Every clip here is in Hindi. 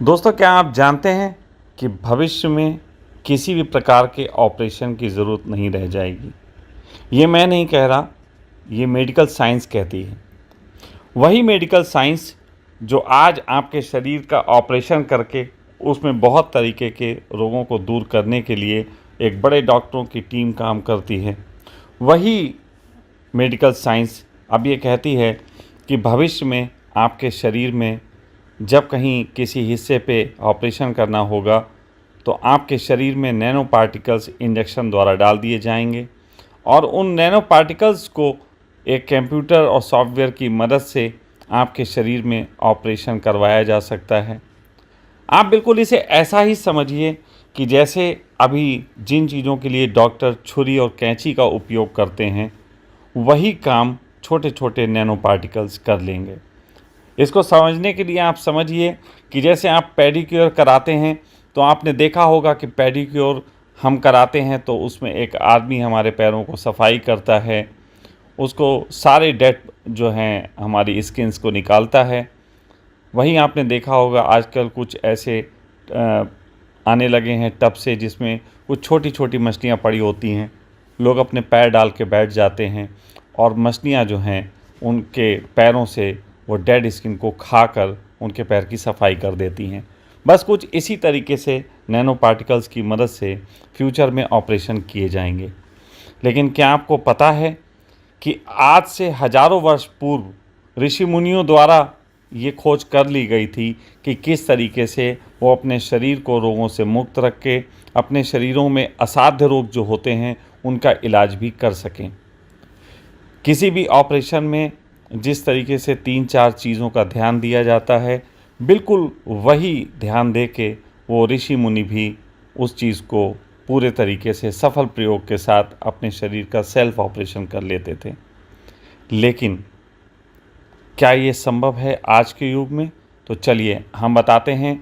दोस्तों, क्या आप जानते हैं कि भविष्य में किसी भी प्रकार के ऑपरेशन की ज़रूरत नहीं रह जाएगी। ये मैं नहीं कह रहा, ये मेडिकल साइंस कहती है। वही मेडिकल साइंस जो आज आपके शरीर का ऑपरेशन करके उसमें बहुत तरीके के रोगों को दूर करने के लिए एक बड़े डॉक्टरों की टीम काम करती है। वही मेडिकल साइंस अब ये कहती है कि भविष्य में आपके शरीर में जब कहीं किसी हिस्से पे ऑपरेशन करना होगा तो आपके शरीर में नैनो पार्टिकल्स इंजेक्शन द्वारा डाल दिए जाएंगे और उन नैनो पार्टिकल्स को एक कंप्यूटर और सॉफ्टवेयर की मदद से आपके शरीर में ऑपरेशन करवाया जा सकता है। आप बिल्कुल इसे ऐसा ही समझिए कि जैसे अभी जिन चीज़ों के लिए डॉक्टर छुरी और कैंची का उपयोग करते हैं, वही काम छोटे छोटे नैनो पार्टिकल्स कर लेंगे। इसको समझने के लिए आप समझिए कि जैसे आप पेडिक्योर कराते हैं तो आपने देखा होगा कि पेडिक्योर हम कराते हैं तो उसमें एक आदमी हमारे पैरों को सफाई करता है, उसको सारे डेट जो हैं हमारी स्किन्स को निकालता है। वहीं आपने देखा होगा आजकल कुछ ऐसे आने लगे हैं टब से जिसमें कुछ छोटी छोटी मछलियाँ पड़ी होती हैं। लोग अपने पैर डाल के बैठ जाते हैं और मछलियाँ जो हैं उनके पैरों से वो डेड स्किन को खाकर उनके पैर की सफाई कर देती हैं। बस कुछ इसी तरीके से नैनो पार्टिकल्स की मदद से फ्यूचर में ऑपरेशन किए जाएंगे। लेकिन क्या आपको पता है कि आज से हज़ारों वर्ष पूर्व ऋषि मुनियों द्वारा ये खोज कर ली गई थी कि किस तरीके से वो अपने शरीर को रोगों से मुक्त रख के अपने शरीरों में असाध्य रोग जो होते हैं उनका इलाज भी कर सकें। किसी भी ऑपरेशन में जिस तरीके से 3-4 चीज़ों का ध्यान दिया जाता है, बिल्कुल वही ध्यान दे के वो ऋषि मुनि भी उस चीज़ को पूरे तरीके से सफल प्रयोग के साथ अपने शरीर का सेल्फ ऑपरेशन कर लेते थे। लेकिन क्या ये संभव है आज के युग में? तो चलिए हम बताते हैं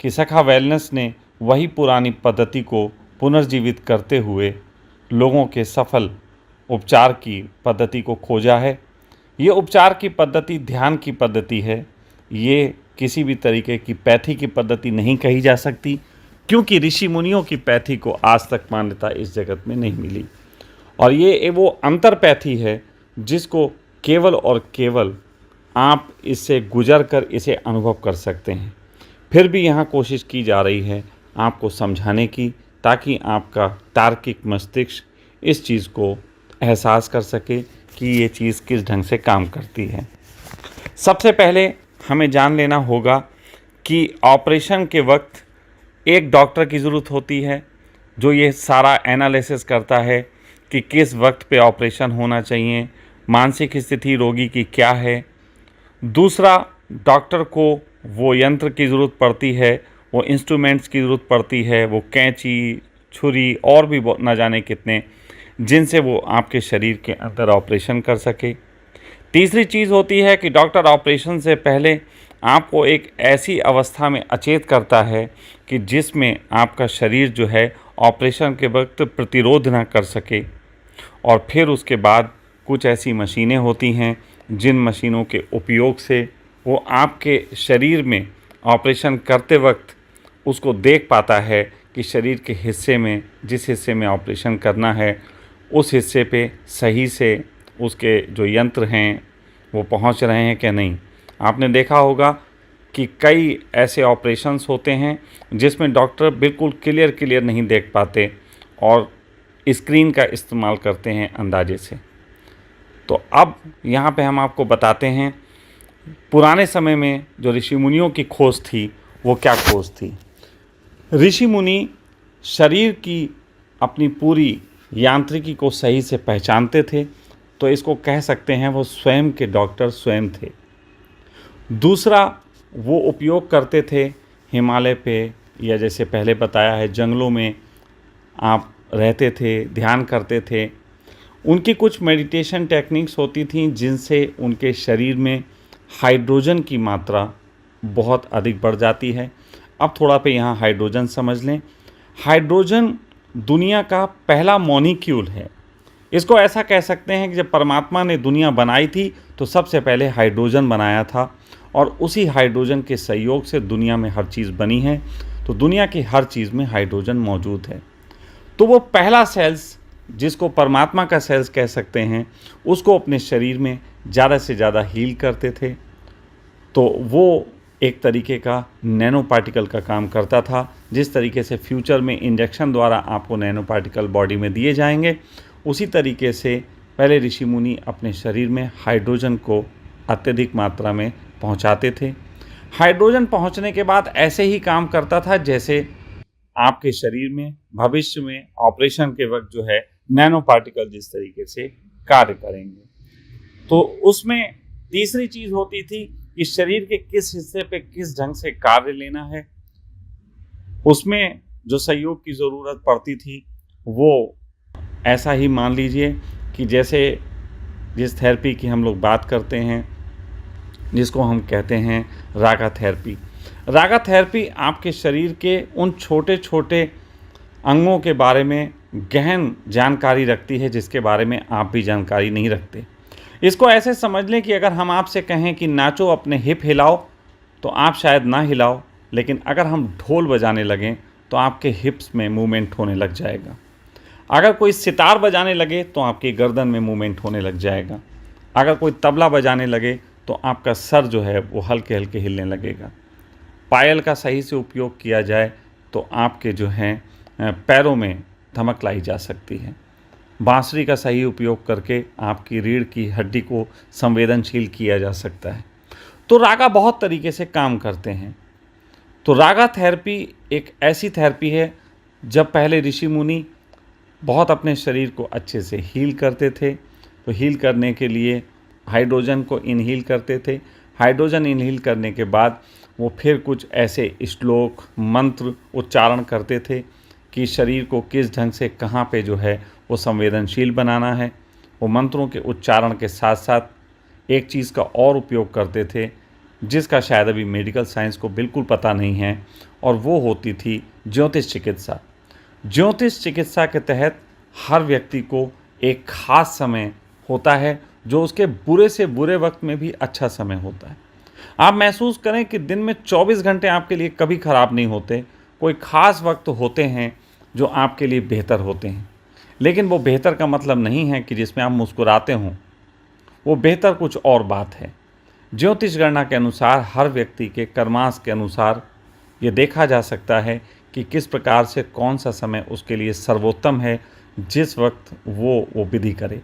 कि सखा वेलनेस ने वही पुरानी पद्धति को पुनर्जीवित करते हुए लोगों के सफल उपचार की पद्धति को खोजा है। ये उपचार की पद्धति ध्यान की पद्धति है। ये किसी भी तरीके की पैथी की पद्धति नहीं कही जा सकती, क्योंकि ऋषि मुनियों की पैथी को आज तक मान्यता इस जगत में नहीं मिली। और ये वो अंतर पैथी है जिसको केवल और केवल आप इससे गुजर कर इसे अनुभव कर सकते हैं। फिर भी यहाँ कोशिश की जा रही है आपको समझाने की, ताकि आपका तार्किक मस्तिष्क इस चीज़ को एहसास कर सके कि ये चीज़ किस ढंग से काम करती है। सबसे पहले हमें जान लेना होगा कि ऑपरेशन के वक्त एक डॉक्टर की ज़रूरत होती है जो ये सारा एनालिसिस करता है कि किस वक्त पे ऑपरेशन होना चाहिए, मानसिक स्थिति रोगी की क्या है। दूसरा, डॉक्टर को वो यंत्र की ज़रूरत पड़ती है, वो इंस्ट्रूमेंट्स की ज़रूरत पड़ती है, वो कैंची, छुरी और भी न जाने कितने, जिनसे वो आपके शरीर के अंदर ऑपरेशन कर सके। तीसरी चीज़ होती है कि डॉक्टर ऑपरेशन से पहले आपको एक ऐसी अवस्था में अचेत करता है कि जिसमें आपका शरीर जो है ऑपरेशन के वक्त प्रतिरोध ना कर सके। और फिर उसके बाद कुछ ऐसी मशीनें होती हैं जिन मशीनों के उपयोग से वो आपके शरीर में ऑपरेशन करते वक्त उसको देख पाता है कि शरीर के हिस्से में, जिस हिस्से में ऑपरेशन करना है, उस हिस्से पे सही से उसके जो यंत्र हैं वो पहुंच रहे हैं कि नहीं। आपने देखा होगा कि कई ऐसे ऑपरेशंस होते हैं जिसमें डॉक्टर बिल्कुल क्लियर नहीं देख पाते और स्क्रीन का इस्तेमाल करते हैं अंदाजे से। तो अब यहाँ पे हम आपको बताते हैं पुराने समय में जो ऋषि मुनियों की खोज थी वो क्या खोज थी। ऋषि मुनि शरीर की अपनी पूरी यांत्रिकी को सही से पहचानते थे, तो इसको कह सकते हैं वो स्वयं के डॉक्टर स्वयं थे। दूसरा, वो उपयोग करते थे हिमालय पे, या जैसे पहले बताया है जंगलों में आप रहते थे, ध्यान करते थे। उनकी कुछ मेडिटेशन टेक्निक्स होती थी जिनसे उनके शरीर में हाइड्रोजन की मात्रा बहुत अधिक बढ़ जाती है। अब थोड़ा पे यहाँ हाइड्रोजन समझ लें। हाइड्रोजन दुनिया का पहला मॉलिक्यूल है। इसको ऐसा कह सकते हैं कि जब परमात्मा ने दुनिया बनाई थी तो सबसे पहले हाइड्रोजन बनाया था और उसी हाइड्रोजन के सहयोग से दुनिया में हर चीज़ बनी है। तो दुनिया की हर चीज़ में हाइड्रोजन मौजूद है। तो वो पहला सेल्स, जिसको परमात्मा का सेल्स कह सकते हैं, उसको अपने शरीर में ज़्यादा से ज़्यादा हील करते थे। तो वो एक तरीके का नैनो पार्टिकल का काम करता था। जिस तरीके से फ्यूचर में इंजेक्शन द्वारा आपको नैनो पार्टिकल बॉडी में दिए जाएंगे, उसी तरीके से पहले ऋषि मुनि अपने शरीर में हाइड्रोजन को अत्यधिक मात्रा में पहुंचाते थे। हाइड्रोजन पहुंचने के बाद ऐसे ही काम करता था जैसे आपके शरीर में भविष्य में ऑपरेशन के वक्त जो है नैनो पार्टिकल जिस तरीके से कार्य करेंगे। तो उसमें तीसरी चीज़ होती थी कि शरीर के किस हिस्से पे किस ढंग से कार्य लेना है। उसमें जो सहयोग की ज़रूरत पड़ती थी वो ऐसा ही मान लीजिए कि जैसे जिस थेरेपी की हम लोग बात करते हैं, जिसको हम कहते हैं रागा थेरेपी। रागा थेरेपी आपके शरीर के उन छोटे छोटे अंगों के बारे में गहन जानकारी रखती है जिसके बारे में आप भी जानकारी नहीं रखते। इसको ऐसे समझ लें कि अगर हम आपसे कहें कि नाचो, अपने हिप हिलाओ, तो आप शायद ना हिलाओ, लेकिन अगर हम ढोल बजाने लगें तो आपके हिप्स में मूवमेंट होने लग जाएगा। अगर कोई सितार बजाने लगे तो आपकी गर्दन में मूवमेंट होने लग जाएगा। अगर कोई तबला बजाने लगे तो आपका सर जो है वो हल्के हल्के हिलने लगेगा। पायल का सही से उपयोग किया जाए तो आपके जो हैं पैरों में धमक लाई जा सकती है। बांसुरी का सही उपयोग करके आपकी रीढ़ की हड्डी को संवेदनशील किया जा सकता है। तो रागा बहुत तरीके से काम करते हैं। तो रागा थेरेपी एक ऐसी थेरेपी है जब पहले ऋषि मुनि बहुत अपने शरीर को अच्छे से हील करते थे। तो हील करने के लिए हाइड्रोजन को इनहील करते थे। हाइड्रोजन इनहील करने के बाद वो फिर कुछ ऐसे श्लोक मंत्र उच्चारण करते थे कि शरीर को किस ढंग से कहाँ पे जो है वो संवेदनशील बनाना है। वो मंत्रों के उच्चारण के साथ साथ एक चीज़ का और उपयोग करते थे जिसका शायद अभी मेडिकल साइंस को बिल्कुल पता नहीं है, और वो होती थी ज्योतिष चिकित्सा। ज्योतिष चिकित्सा के तहत हर व्यक्ति को एक खास समय होता है जो उसके बुरे से बुरे वक्त में भी अच्छा समय होता है। आप महसूस करें कि दिन में 24 घंटे आपके लिए कभी ख़राब नहीं होते। कोई ख़ास वक्त होते हैं जो आपके लिए बेहतर होते हैं, लेकिन वो बेहतर का मतलब नहीं है कि जिसमें आप मुस्कुराते हों। वो बेहतर कुछ और बात है। ज्योतिष गणना के अनुसार हर व्यक्ति के कर्मांश के अनुसार ये देखा जा सकता है कि किस प्रकार से कौन सा समय उसके लिए सर्वोत्तम है जिस वक्त वो विधि करे।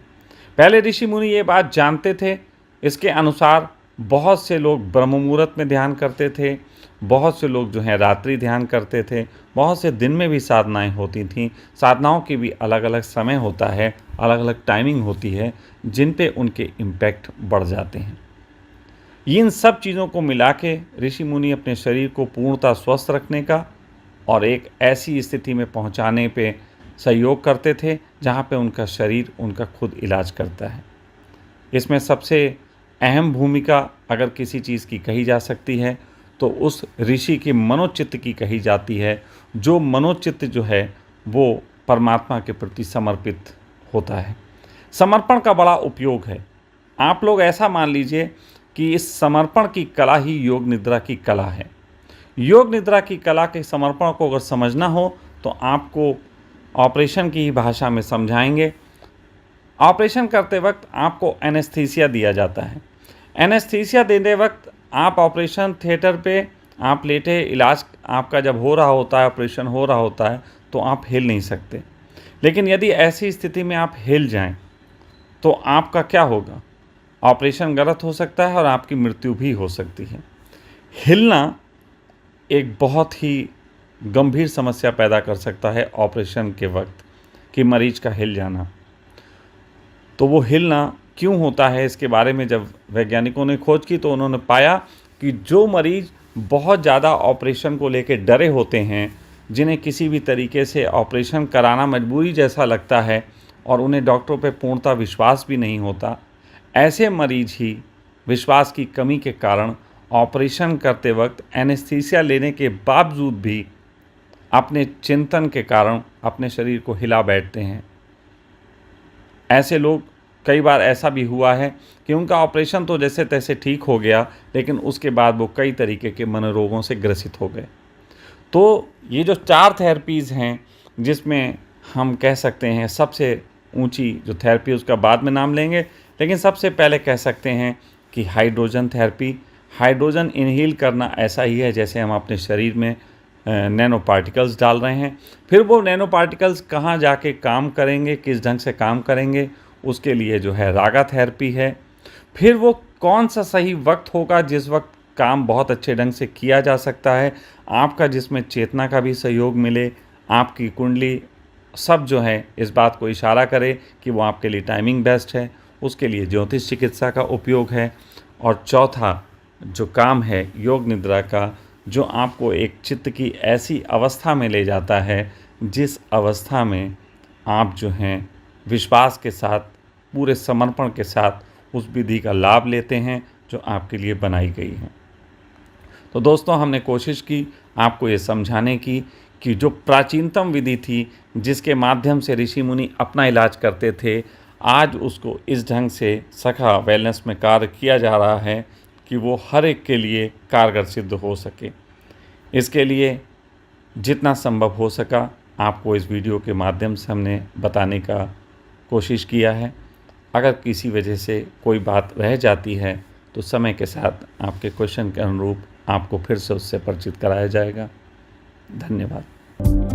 पहले ऋषि मुनि ये बात जानते थे। इसके अनुसार बहुत से लोग ब्रह्म मुहूर्त में ध्यान करते थे, बहुत से लोग जो हैं रात्रि ध्यान करते थे, बहुत से दिन में भी साधनाएं होती थीं। साधनाओं की भी अलग अलग समय होता है, अलग अलग टाइमिंग होती है जिन पे उनके इम्पैक्ट बढ़ जाते हैं। इन सब चीज़ों को मिला के ऋषि मुनि अपने शरीर को पूर्णतः स्वस्थ रखने का और एक ऐसी स्थिति में पहुंचाने पे सहयोग करते थे जहां पे उनका शरीर उनका खुद इलाज करता है। इसमें सबसे अहम भूमिका अगर किसी चीज़ की कही जा सकती है तो उस ऋषि की मनोचित्त की कही जाती है, जो मनोचित्त जो है वो परमात्मा के प्रति समर्पित होता है। समर्पण का बड़ा उपयोग है। आप लोग ऐसा मान लीजिए कि इस समर्पण की कला ही योग निद्रा की कला है। योग निद्रा की कला के समर्पण को अगर समझना हो तो आपको ऑपरेशन की ही भाषा में समझाएंगे। ऑपरेशन करते वक्त आपको एनेस्थीसिया दिया जाता है। एनेस्थीसिया देते वक्त आप ऑपरेशन थिएटर पे आप लेटे, इलाज आपका जब हो रहा होता है, ऑपरेशन हो रहा होता है, तो आप हिल नहीं सकते। लेकिन यदि ऐसी स्थिति में आप हिल जाएं तो आपका क्या होगा? ऑपरेशन गलत हो सकता है और आपकी मृत्यु भी हो सकती है। हिलना एक बहुत ही गंभीर समस्या पैदा कर सकता है ऑपरेशन के वक्त कि मरीज का हिल जाना। तो वो हिलना क्यों होता है, इसके बारे में जब वैज्ञानिकों ने खोज की तो उन्होंने पाया कि जो मरीज बहुत ज़्यादा ऑपरेशन को लेकर डरे होते हैं, जिन्हें किसी भी तरीके से ऑपरेशन कराना मजबूरी जैसा लगता है और उन्हें डॉक्टरों पर पूर्णतः विश्वास भी नहीं होता, ऐसे मरीज ही विश्वास की कमी के कारण ऑपरेशन करते वक्त एनेस्थीसिया लेने के बावजूद भी अपने चिंतन के कारण अपने शरीर को हिला बैठते हैं। ऐसे लोग कई बार ऐसा भी हुआ है कि उनका ऑपरेशन तो जैसे तैसे ठीक हो गया, लेकिन उसके बाद वो कई तरीके के मनोरोगों से ग्रसित हो गए। तो ये जो 4 थेरेपीज़ हैं, जिसमें हम कह सकते हैं सबसे ऊंची जो थेरेपी उसका बाद में नाम लेंगे, लेकिन सबसे पहले कह सकते हैं कि हाइड्रोजन थेरेपी। हाइड्रोजन इनहेल करना ऐसा ही है जैसे हम अपने शरीर में नैनो पार्टिकल्स डाल रहे हैं। फिर वो नैनो पार्टिकल्स कहाँ जाके काम करेंगे, किस ढंग से काम करेंगे, उसके लिए जो है रागा थेरेपी है। फिर वो कौन सा सही वक्त होगा जिस वक्त काम बहुत अच्छे ढंग से किया जा सकता है, आपका जिसमें चेतना का भी सहयोग मिले, आपकी कुंडली सब जो है इस बात को इशारा करे कि वो आपके लिए टाइमिंग बेस्ट है, उसके लिए ज्योतिष चिकित्सा का उपयोग है। और चौथा जो काम है योग निद्रा का, जो आपको एक चित्त की ऐसी अवस्था में ले जाता है जिस अवस्था में आप जो हैं विश्वास के साथ, पूरे समर्पण के साथ उस विधि का लाभ लेते हैं जो आपके लिए बनाई गई है। तो दोस्तों, हमने कोशिश की आपको ये समझाने की कि जो प्राचीनतम विधि थी जिसके माध्यम से ऋषि मुनि अपना इलाज करते थे, आज उसको इस ढंग से सखा वेलनेस में कार्य किया जा रहा है कि वो हर एक के लिए कारगर सिद्ध हो सके। इसके लिए जितना संभव हो सका आपको इस वीडियो के माध्यम से हमने बताने का कोशिश किया है। अगर किसी वजह से कोई बात रह जाती है तो समय के साथ आपके क्वेश्चन के अनुरूप आपको फिर से उससे परिचित कराया जाएगा। धन्यवाद।